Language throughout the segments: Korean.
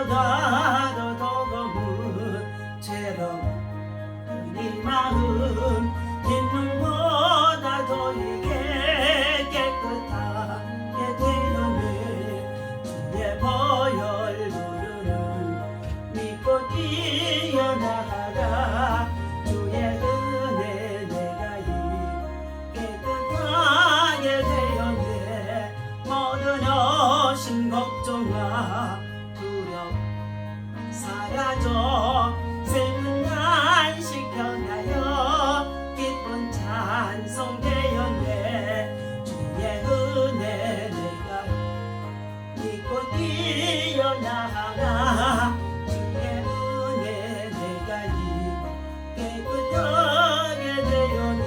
나보다 더 검은 죄로 네 마음 기능보다 더 이게 깨끗하게 되었네. 주의 보혈 부르는 믿고 뛰어나가 주의 은혜 내가 이 깨끗하게 되었네. 모든 어심 걱정과 두려움 사라져 슬픈 간식 변하여 기쁜 찬송 되었네. 주의 은혜 내가 믿고 뛰어나가 주의 은혜 내가 이 깨끗하게 되었네.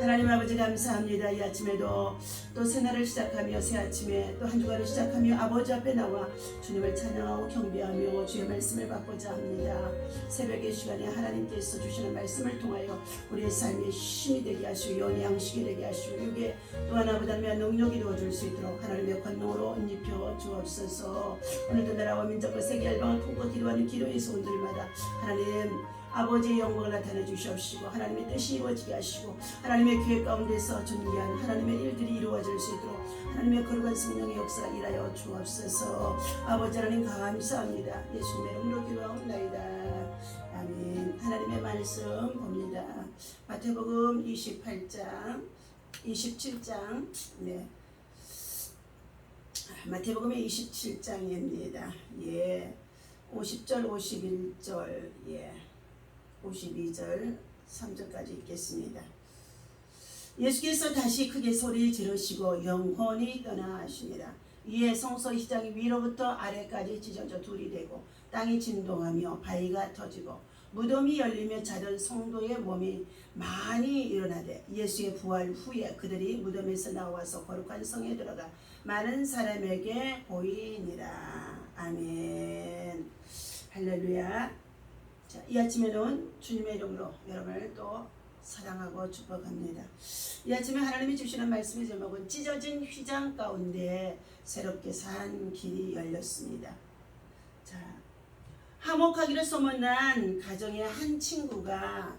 하나님 아버지 감사합니다. 이 아침에도 또 새날을 시작하며 새 아침에 또 한 주간을 시작하며 아버지 앞에 나와 주님을 찬양하고 경배하며 주의 말씀을 받고자 합니다. 새벽의 시간에 하나님께서 주시는 말씀을 통하여 우리의 삶에 힘이 되게 하시고 영의 양식이 되게 하시고 육에 또 하나보다는 능력이 이루어질 수 있도록 하나님의 권능으로 옷 입혀 주옵소서. 오늘도 나라와 민족과 세계 열방을 품고 기도하는 기도의 소원들마다 하나님 아버지의 영광을 나타내 주시옵시고 하나님의 뜻이 이루어지게 하시고 하나님의 계획 가운데서 존귀한 하나님의 일들이 이루어질 수 있도록 하나님의 거룩한 성령의 역사가 일하여 주옵소서. 아버지 하나님 감사합니다. 예수님의 이름으로 기도하옵나이다. 아멘. 하나님의 말씀 봅니다. 마태복음 28장 27장 마태복음의 27장입니다. 50절 51절 52절 3절까지 읽겠습니다. 예수께서 다시 크게 소리 지르시고 영혼이 떠나시니라. 이에 성소시장이 위로부터 아래까지 찢어져 둘이 되고 땅이 진동하며 바위가 터지고 무덤이 열리며 자던 성도의 몸이 많이 일어나되 예수의 부활 후에 그들이 무덤에서 나와서 거룩한 성에 들어가 많은 사람에게 보이니라. 아멘. 할렐루야. 자, 이 아침에는 주님의 이름으로 여러분을 또 사랑하고 축복합니다. 이 아침에 하나님이 주시는 말씀의 제목은 찢어진 휘장 가운데 새롭게 산 길이 열렸습니다. 자, 화목하기로 소문난 가정에 한 친구가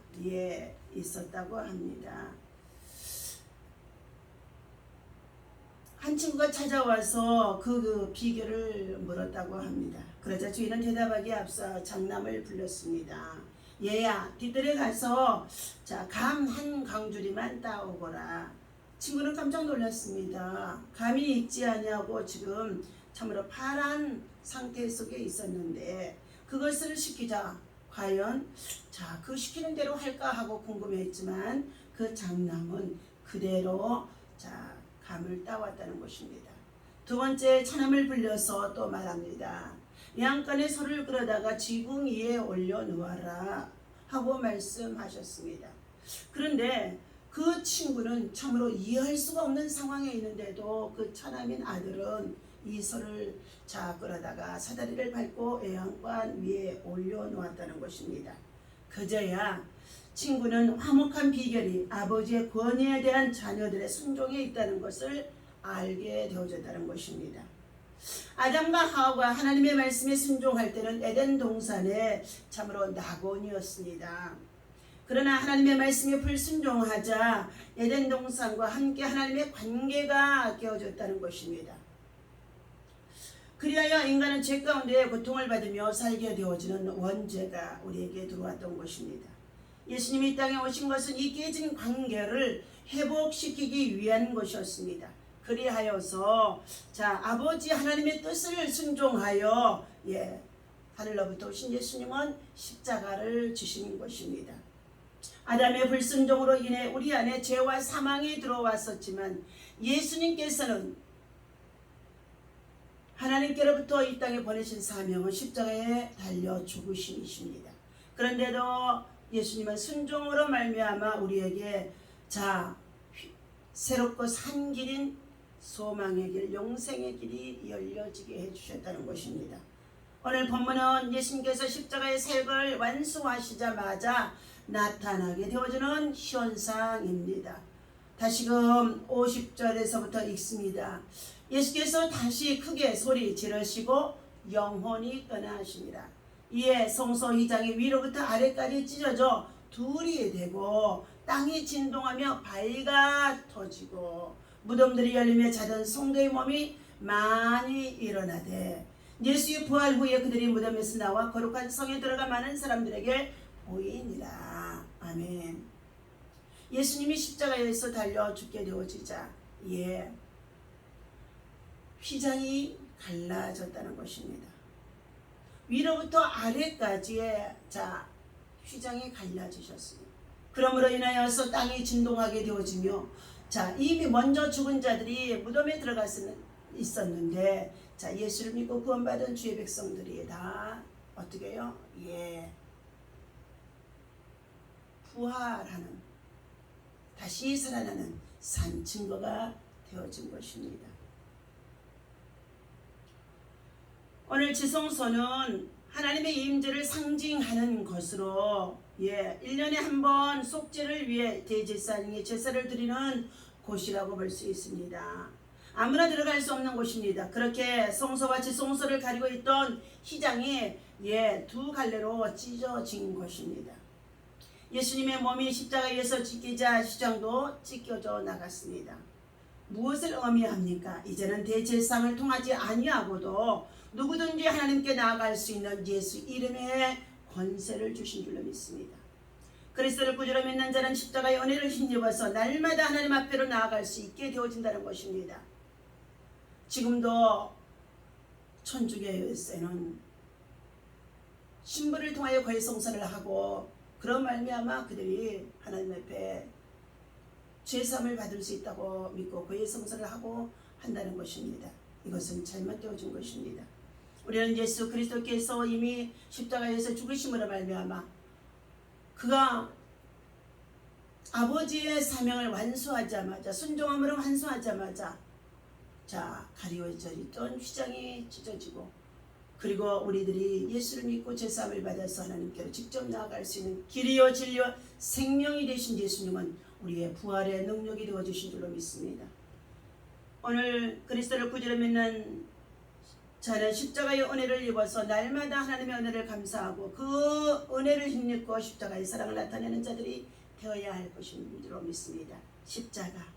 있었다고 합니다. 한 친구가 찾아와서 그 비결을 물었다고 합니다. 그러자 주인은 대답하기에 앞서 장남을 불렀습니다. 얘야, 뒤뜰에 가서 감 한 강주리만 따오거라. 친구는 깜짝 놀랐습니다. 감이 있지 않냐고 지금 참으로 파란 상태 속에 있었는데 그것을 시키자 과연 그 시키는 대로 할까 하고 궁금했지만 그 장남은 그대로 감을 따왔다는 것입니다. 두 번째 차남을 불려서 또 말합니다. 양간에 소를 끌어다가 지붕 위에 올려놓아라 하고 말씀하셨습니다. 그런데 그 친구는 참으로 이해할 수가 없는 상황에 있는데도 그 차남인 아들은 이 소를 끌어다가 사다리를 밟고 외양간 위에 올려놓았다는 것입니다. 그제야 친구는 화목한 비결이 아버지의 권위에 대한 자녀들의 순종에 있다는 것을 알게 되어졌다는 것입니다. 아담과 하와가 하나님의 말씀에 순종할 때는 에덴 동산에 참으로 낙원이었습니다. 그러나 하나님의 말씀에 불순종하자 에덴 동산과 함께 하나님의 관계가 깨어졌다는 것입니다. 그리하여 인간은 죄 가운데 고통을 받으며 살게 되어지는 원죄가 우리에게 들어왔던 것입니다. 예수님이 이 땅에 오신 것은 이 깨진 관계를 회복시키기 위한 것이었습니다. 그리하여서 아버지 하나님의 뜻을 순종하여 하늘로부터 오신 예수님은 십자가를 지신 것입니다. 아담의 불순종으로 인해 우리 안에 죄와 사망이 들어왔었지만 예수님께서는 하나님께로부터 이 땅에 보내신 사명은 십자가에 달려 죽으심이십니다. 그런데도 예수님은 순종으로 말미암아 우리에게 새롭고 산 길인 소망의 길, 영생의 길이 열려지게 해주셨다는 것입니다. 오늘 본문은 예수님께서 십자가의 사역을 완수하시자마자 나타나게 되어지는 현상입니다. 다시금 50절에서부터 읽습니다. 예수께서 다시 크게 소리 지르시고 영혼이 떠나시니라. 이에 성소 휘장이 위로부터 아래까지 찢어져 둘이 되고 땅이 진동하며 바위가 터지고 무덤들이 열리며 자던 성도의 몸이 많이 일어나되 예수의 부활 후에 그들이 무덤에서 나와 거룩한 성에 들어가 많은 사람들에게 보이니라. 아멘. 예수님이 십자가에서 달려 죽게 되어지자 휘장이 갈라졌다는 것입니다. 위로부터 아래까지의 휘장이 갈라지셨습니다. 그러므로 인하여서 땅이 진동하게 되어지며 이미 먼저 죽은 자들이 무덤에 들어가서 있었는데 예수를 믿고 구원받은 주의 백성들이 다 어떻게 해요? 부활하는, 다시 살아나는 산 증거가 되어진 것입니다. 오늘 지성소는 하나님의 임재를 상징하는 것으로 1년에 한 번 속죄를 위해 대제사장이 제사를 드리는 곳이라고 볼 수 있습니다. 아무나 들어갈 수 없는 곳입니다. 그렇게 성소와 지성소를 가리고 있던 휘장이 두 갈래로 찢어진 것입니다. 예수님의 몸이 십자가에서 찢기자 휘장도 찢겨져 나갔습니다. 무엇을 의미합니까? 이제는 대제사장을 통하지 아니하고도 누구든지 하나님께 나아갈 수 있는 예수 이름의 권세를 주신 줄로 믿습니다. 그리스도를 구주로 믿는 자는 십자가의 은혜를 힘입어서 날마다 하나님 앞으로 나아갈 수 있게 되어진다는 것입니다. 지금도 천주교에서는 신부를 통하여 거해성사를 하고 그런 말미암아 그들이 하나님 앞에 죄사함을 받을 수 있다고 믿고 거해성사를 하고 한다는 것입니다. 이것은 잘못되어진 것입니다. 우리는 예수 그리스도께서 이미 십자가에서 죽으심으로 말미암아 그가 아버지의 사명을 완수하자마자 순종함으로 완수하자마자 가리워져 있던 휘장이 찢어지고 그리고 우리들이 예수를 믿고 제사함을 받아서 하나님께로 직접 나아갈 수 있는 길이요 진리요 생명이 되신 예수님은 우리의 부활의 능력이 되어주신 줄로 믿습니다. 오늘 그리스도를 구주로 믿는 자는 십자가의 은혜를 입어서 날마다 하나님의 은혜를 감사하고 그 은혜를 힘입고 십자가의 사랑을 나타내는 자들이 되어야 할 것인 줄로 믿습니다. 십자가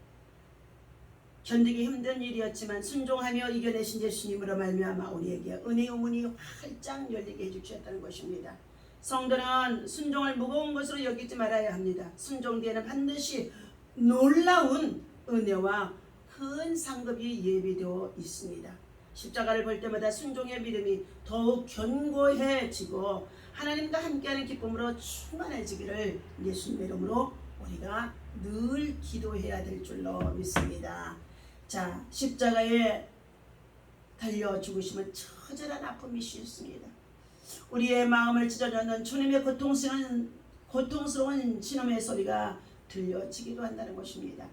견디기 힘든 일이었지만 순종하며 이겨내신 예수님으로 말미암아 우리에게 은혜의 문이 활짝 열리게 해주셨다는 것입니다. 성도는 순종을 무거운 것으로 여기지 말아야 합니다. 순종 뒤에는 반드시 놀라운 은혜와 큰 상급이 예비되어 있습니다. 십자가를 볼 때마다 순종의 믿음이 더욱 견고해지고 하나님과 함께하는 기쁨으로 충만해지기를 예수님의 이름으로 우리가 늘 기도해야 될 줄로 믿습니다. 십자가에 달려 죽으시면 처절한 아픔이 있습니다. 우리의 마음을 찢어놓는 주님의 고통스러운 신음의 소리가 들려지기도 한다는 것입니다.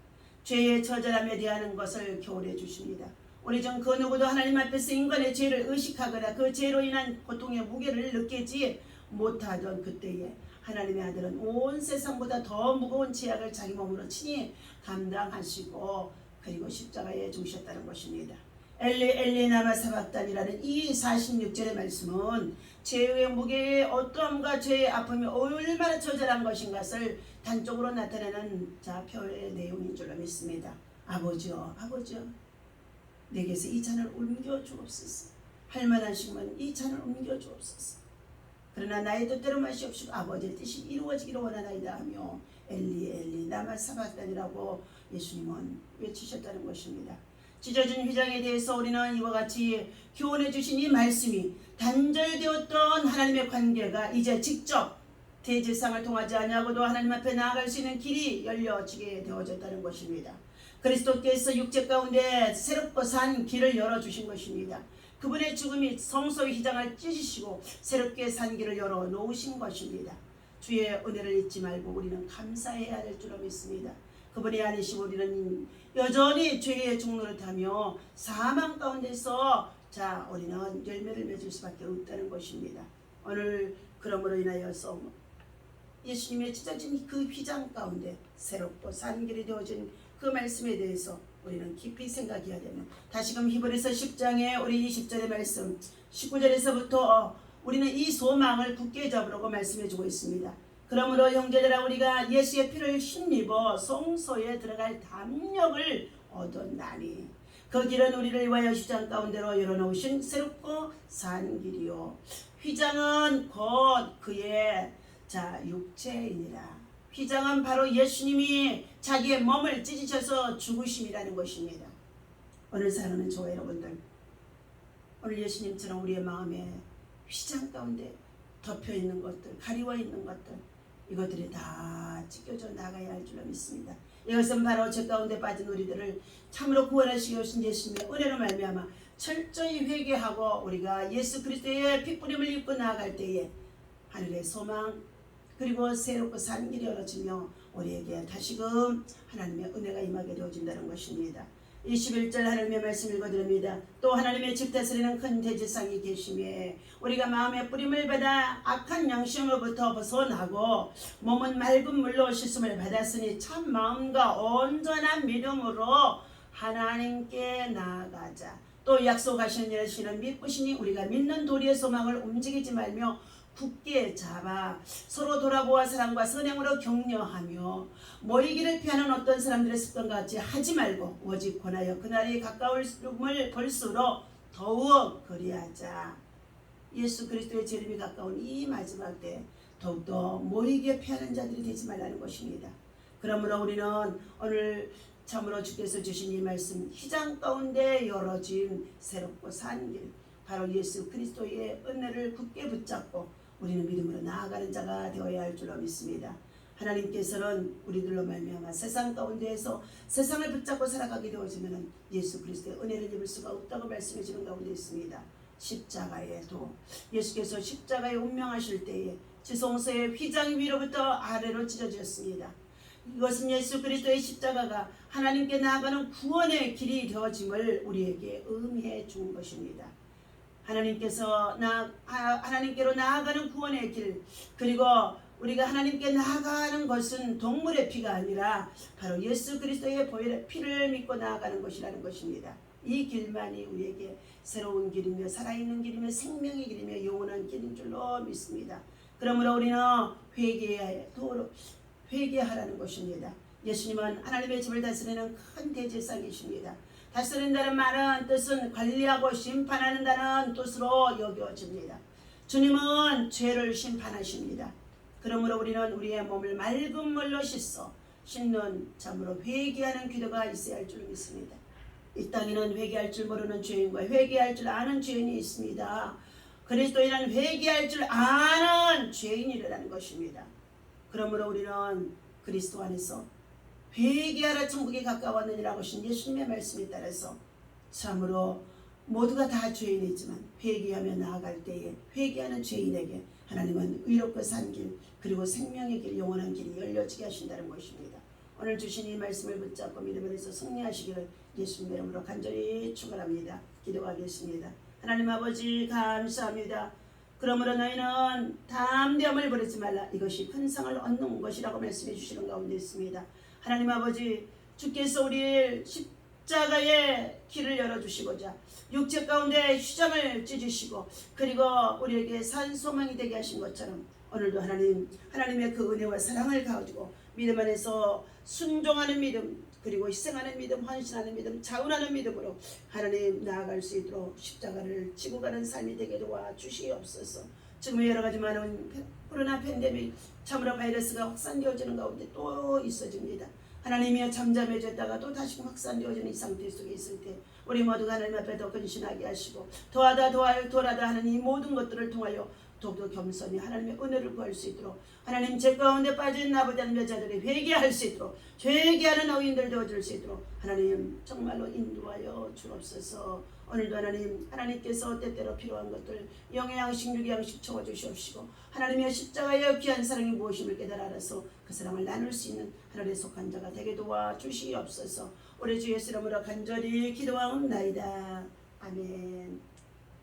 죄의 처절함에 대한 것을 교훈해 주십니다. 우리 중 그 누구도 하나님 앞에서 인간의 죄를 의식하거나 그 죄로 인한 고통의 무게를 느끼지 못하던 그때에 하나님의 아들은 온 세상보다 더 무거운 죄악을 자기 몸으로 친히 감당하시고 그리고 십자가에 죽으셨다는 것입니다. 엘리 엘리 라마 사박단이라는 이 46절의 말씀은 죄의 무게의 어떠함과 죄의 아픔이 얼마나 처절한 것인 것을 단적으로 나타내는 표의 내용인 줄로 믿습니다. 아버지여 내게서 이 잔을 옮겨 주옵소서. 할 만하시면 이 잔을 옮겨 주옵소서. 그러나 나의 뜻대로 마시옵시고 아버지의 뜻이 이루어지기를 원하나이다 하며 엘리 엘리 라마 사박단이라고 예수님은 외치셨다는 것입니다. 찢어진 휘장에 대해서 우리는 이와 같이 교훈해 주신 이 말씀이 단절되었던 하나님의 관계가 이제 직접 대제사장을 통하지 아니하고도 하나님 앞에 나아갈 수 있는 길이 열려지게 되어졌다는 것입니다. 그리스도께서 육체 가운데 새롭고 산 길을 열어주신 것입니다. 그분의 죽음이 성소의 휘장을 찢으시고 새롭게 산 길을 열어놓으신 것입니다. 주의 은혜를 잊지 말고 우리는 감사해야 될 줄로 믿습니다. 그분이 아니시고 우리는 여전히 죄의 종노릇하며 사망 가운데서 우리는 열매를 맺을 수밖에 없다는 것입니다. 오늘 그러므로 인하여서 예수님의 찢어진 그 휘장 가운데 새롭고 산 길이 되어진 그 말씀에 대해서 우리는 깊이 생각해야 되는, 다시금 히브리서 10장에 우리 20절의 말씀 19절에서부터 우리는 이 소망을 굳게 잡으라고 말씀해주고 있습니다. 그러므로 형제들아 우리가 예수의 피를 힘입어 성소에 들어갈 담력을 얻었나니 그 길은 우리를 위하여 휘장 가운데로 열어놓으신 새롭고 산 길이요 휘장은 곧 그의 육체이니라. 휘장은 바로 예수님이 자기의 몸을 찢으셔서 죽으심이라는 것입니다. 오늘 사랑하는 저와 여러분들, 오늘 예수님처럼 우리의 마음에 휘장 가운데 덮여있는 것들, 가리워 있는 것들, 이것들이 다 찢겨져 나가야 할 줄로 믿습니다. 이것은 바로 죄 가운데 빠진 우리들을 참으로 구원하시기 오신 예수님의 은혜로 말미암아 철저히 회개하고 우리가 예수 그리스도의 핏부림을 입고 나아갈 때에 하늘의 소망 그리고 새롭고 산 길이 열어지며 우리에게 다시금 하나님의 은혜가 임하게 되어진다는 것입니다. 21절 하나님의 말씀 읽어드립니다. 또 하나님의 집 다스리는 큰 대제사장이 계시며 우리가 마음의 뿌림을 받아 악한 양심으로부터 벗어나고 몸은 맑은 물로 씻음을 받았으니 참 마음과 온전한 믿음으로 하나님께 나아가자. 또 약속하시는 여신은 믿으시니 우리가 믿는 도리의 소망을 움직이지 말며 굳게 잡아 서로 돌아보아 사랑과 선행으로 격려하며 모이기를 피하는 어떤 사람들의 습관과 같이 하지 말고 오직 권하여 그날이 가까움을 볼수록 더욱 그리하자. 예수 그리스도의 재림이 가까운 이 마지막 때 더욱더 모이게 피하는 자들이 되지 말라는 것입니다. 그러므로 우리는 오늘 참으로 주께서 주신 이 말씀 휘장 가운데 열어진 새롭고 산 길, 바로 예수 그리스도의 은혜를 굳게 붙잡고 우리는 믿음으로 나아가는 자가 되어야 할 줄로 믿습니다. 하나님께서는 우리들로 말미암아 세상 가운데에서 세상을 붙잡고 살아가게 되어지면 예수 그리스도의 은혜를 입을 수가 없다고 말씀해 주는 가운데 있습니다. 십자가의 도, 예수께서 십자가에 운명하실 때에 지성소의 휘장 위로부터 아래로 찢어졌습니다. 이것은 예수 그리스도의 십자가가 하나님께 나아가는 구원의 길이 되어짐을 우리에게 의미해 준 것입니다. 하나님께로 나아가는 구원의 길, 그리고 우리가 하나님께 나아가는 것은 동물의 피가 아니라 바로 예수 그리스도의 보혈의 피를 믿고 나아가는 것이라는 것입니다. 이 길만이 우리에게 새로운 길이며 살아있는 길이며 생명의 길이며 영원한 길인 줄로 믿습니다. 그러므로 우리는 회개하라는 것입니다. 예수님은 하나님의 집을 다스리는 큰 대제사장이십니다. 다스린다는 말은 뜻은 관리하고 심판한다는 뜻으로 여겨집니다. 주님은 죄를 심판하십니다. 그러므로 우리는 우리의 몸을 맑은 물로 씻는 참으로 회개하는 기도가 있어야 할 줄 믿습니다. 이 땅에는 회개할 줄 모르는 죄인과 회개할 줄 아는 죄인이 있습니다. 그리스도인은 회개할 줄 아는 죄인이라는 것입니다. 그러므로 우리는 그리스도 안에서 회개하라 천국에 가까웠느니라고 하신 예수님의 말씀에 따라서 참으로 모두가 다 죄인이지만 회개하며 나아갈 때에 회개하는 죄인에게 하나님은 의롭고 산 길 그리고 생명의 길 영원한 길이 열려지게 하신다는 것입니다. 오늘 주신 이 말씀을 붙잡고 믿음 안에서 승리하시기를 예수님의 이름으로 간절히 축원합니다. 기도하겠습니다. 하나님 아버지 감사합니다. 그러므로 너희는 담대함을 버리지 말라. 이것이 큰 상을 얻는 것이라고 말씀해 주시는 가운데 있습니다. 하나님 아버지 주께서 우리 십자가의 길을 열어주시고자 육체 가운데 휘장을 찢으시고 그리고 우리에게 산 소망이 되게 하신 것처럼 오늘도 하나님의 그 은혜와 사랑을 가지고 믿음 안에서 순종하는 믿음 그리고 희생하는 믿음 헌신하는 믿음 자원하는 믿음으로 하나님 나아갈 수 있도록 십자가를 지고 가는 삶이 되게 도와주시옵소서. 지금의 여러 가지 많은 코로나 팬데믹 참으로 바이러스가 확산되어지는 가운데 또 있어집니다. 하나님이여 잠잠해졌다가 또 다시 확산되어지는 이 상태 속에 있을 때 우리 모두가 하나님 앞에 더 근신하게 하시고 도와다 하는 이 모든 것들을 통하여 더욱더 겸손히 하나님의 은혜를 구할 수 있도록 하나님 죄 가운데 빠진 나보다 여자들이 회개할 수 있도록 회개하는 어인들 되어줄 수 있도록 하나님 정말로 인도하여 주옵소서. 오늘도 하나님께서 때때로 필요한 것들 영의 양식 육의 양식 채워주시옵시고 하나님의 십자가의 귀한 사랑이 무엇임을 깨달아 알아서 그 사랑을 나눌 수 있는 하늘에 속한 자가 되게 도와주시옵소서. 우리 주 예수 이름으로 간절히 기도하옵나이다. 아멘.